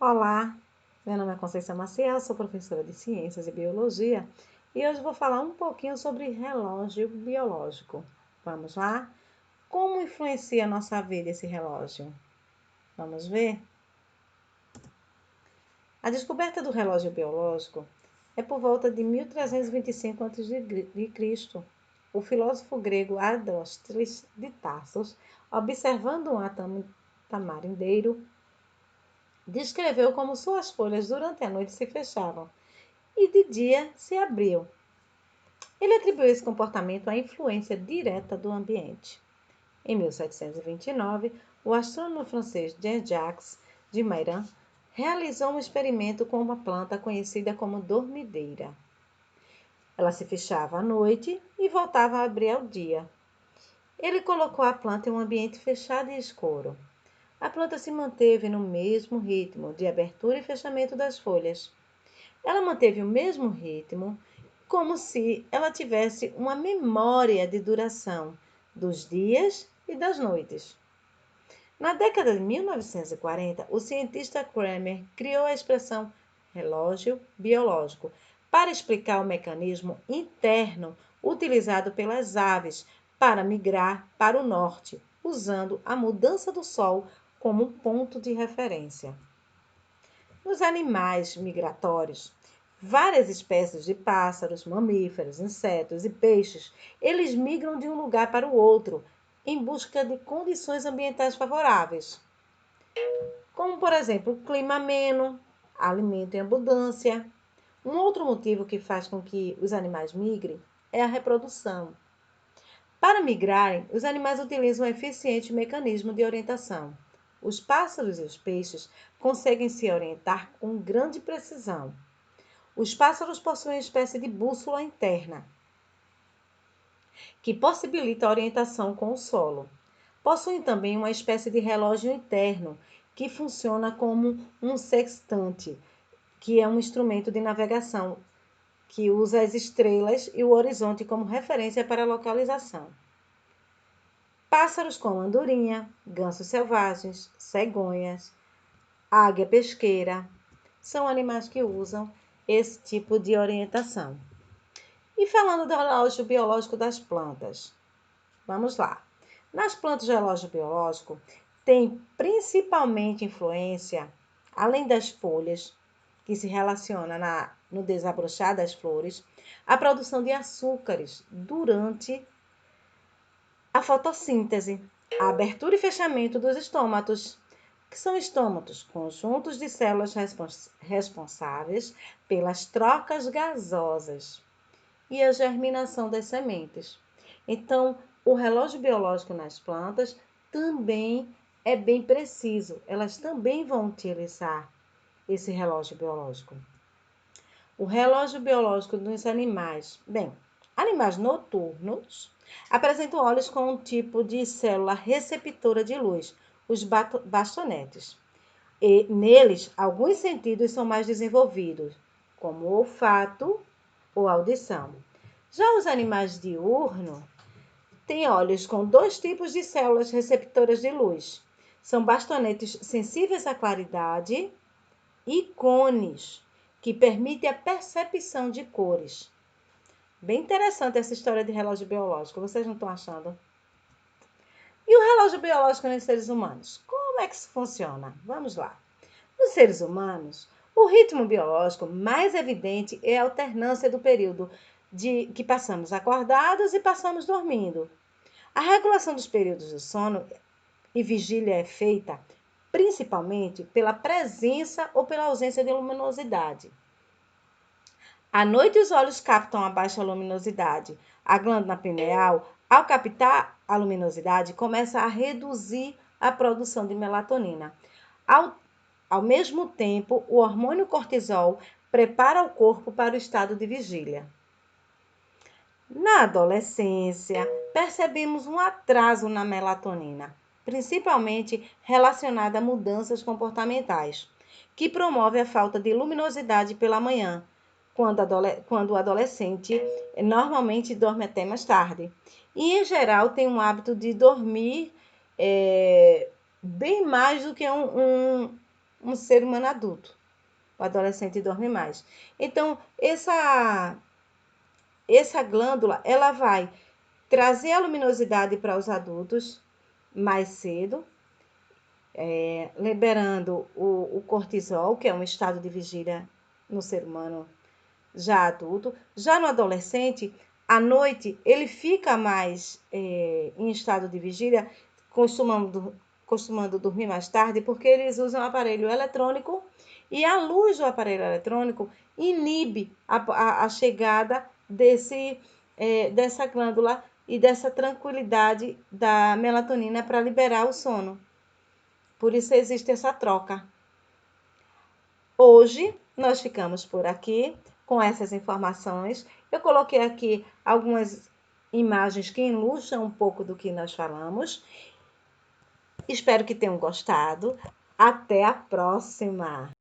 Olá, meu nome é Conceição Maciel, sou professora de Ciências e Biologia e hoje vou falar um pouquinho sobre relógio biológico. Vamos lá? Como influencia a nossa vida esse relógio? Vamos ver? A descoberta do relógio biológico é por volta de 1325 a.C. O filósofo grego Aristóteles de Tarsos, observando um tamarindeiro, descreveu como suas folhas durante a noite se fechavam e de dia se abriam. Ele atribuiu esse comportamento à influência direta do ambiente. Em 1729, o astrônomo francês Jean-Jacques de Mayran realizou um experimento com uma planta conhecida como dormideira. Ela se fechava à noite e voltava a abrir ao dia. Ele colocou a planta em um ambiente fechado e escuro. A planta se manteve no mesmo ritmo de abertura e fechamento das folhas. Ela manteve o mesmo ritmo, como se ela tivesse uma memória de duração dos dias e das noites. Na década de 1940, o cientista Kramer criou a expressão relógio biológico para explicar o mecanismo interno utilizado pelas aves para migrar para o norte, usando a mudança do sol como um ponto de referência. Nos animais migratórios, várias espécies de pássaros, mamíferos, insetos e peixes, eles migram de um lugar para o outro em busca de condições ambientais favoráveis, como por exemplo, o clima ameno, alimento em abundância. Um outro motivo que faz com que os animais migrem é a reprodução. Para migrarem, os animais utilizam um eficiente mecanismo de orientação. Os pássaros e os peixes conseguem se orientar com grande precisão. Os pássaros possuem uma espécie de bússola interna, que possibilita a orientação com o solo. Possuem também uma espécie de relógio interno, que funciona como um sextante, que é um instrumento de navegação que usa as estrelas e o horizonte como referência para a localização. Pássaros como andorinha, gansos selvagens, cegonhas, águia pesqueira, são animais que usam esse tipo de orientação. E falando do relógio biológico das plantas, vamos lá. Nas plantas, o relógio biológico tem principalmente influência, além das folhas, que se relaciona no desabrochar das flores, a produção de açúcares durante a fotossíntese, a abertura e fechamento dos estômatos, que são estômatos, conjuntos de células responsáveis pelas trocas gasosas e a germinação das sementes. Então, o relógio biológico nas plantas também é bem preciso. Elas também vão utilizar esse relógio biológico. O relógio biológico dos animais. Bem, animais noturnos apresentam olhos com um tipo de célula receptora de luz, os bastonetes. E neles, alguns sentidos são mais desenvolvidos, como o olfato ou audição. Já os animais diurnos têm olhos com dois tipos de células receptoras de luz. São bastonetes sensíveis à claridade e cones, que permitem a percepção de cores. Bem interessante essa história de relógio biológico, vocês não estão achando? E o relógio biológico nos seres humanos? Como é que isso funciona? Vamos lá. Nos seres humanos, o ritmo biológico mais evidente é a alternância do período de que passamos acordados e passamos dormindo. A regulação dos períodos de sono e vigília é feita principalmente pela presença ou pela ausência de luminosidade. À noite, os olhos captam a baixa luminosidade. A glândula pineal, ao captar a luminosidade, começa a reduzir a produção de melatonina. Ao mesmo tempo, o hormônio cortisol prepara o corpo para o estado de vigília. Na adolescência, percebemos um atraso na melatonina, principalmente relacionada a mudanças comportamentais, que promove a falta de luminosidade pela manhã, quando o adolescente normalmente dorme até mais tarde. E, em geral, tem um hábito de dormir bem mais do que um ser humano adulto. O adolescente dorme mais. Então, essa glândula, ela vai trazer a luminosidade para os adultos mais cedo, liberando o cortisol, que é um estado de vigília no ser humano já adulto. Já no adolescente, à noite, ele fica mais em estado de vigília, costumando dormir mais tarde, porque eles usam aparelho eletrônico e a luz do aparelho eletrônico inibe a chegada dessa glândula e dessa tranquilidade da melatonina para liberar o sono. Por isso existe essa troca. Hoje nós ficamos por aqui com essas informações. Eu coloquei aqui algumas imagens que ilustram um pouco do que nós falamos. Espero que tenham gostado. Até a próxima!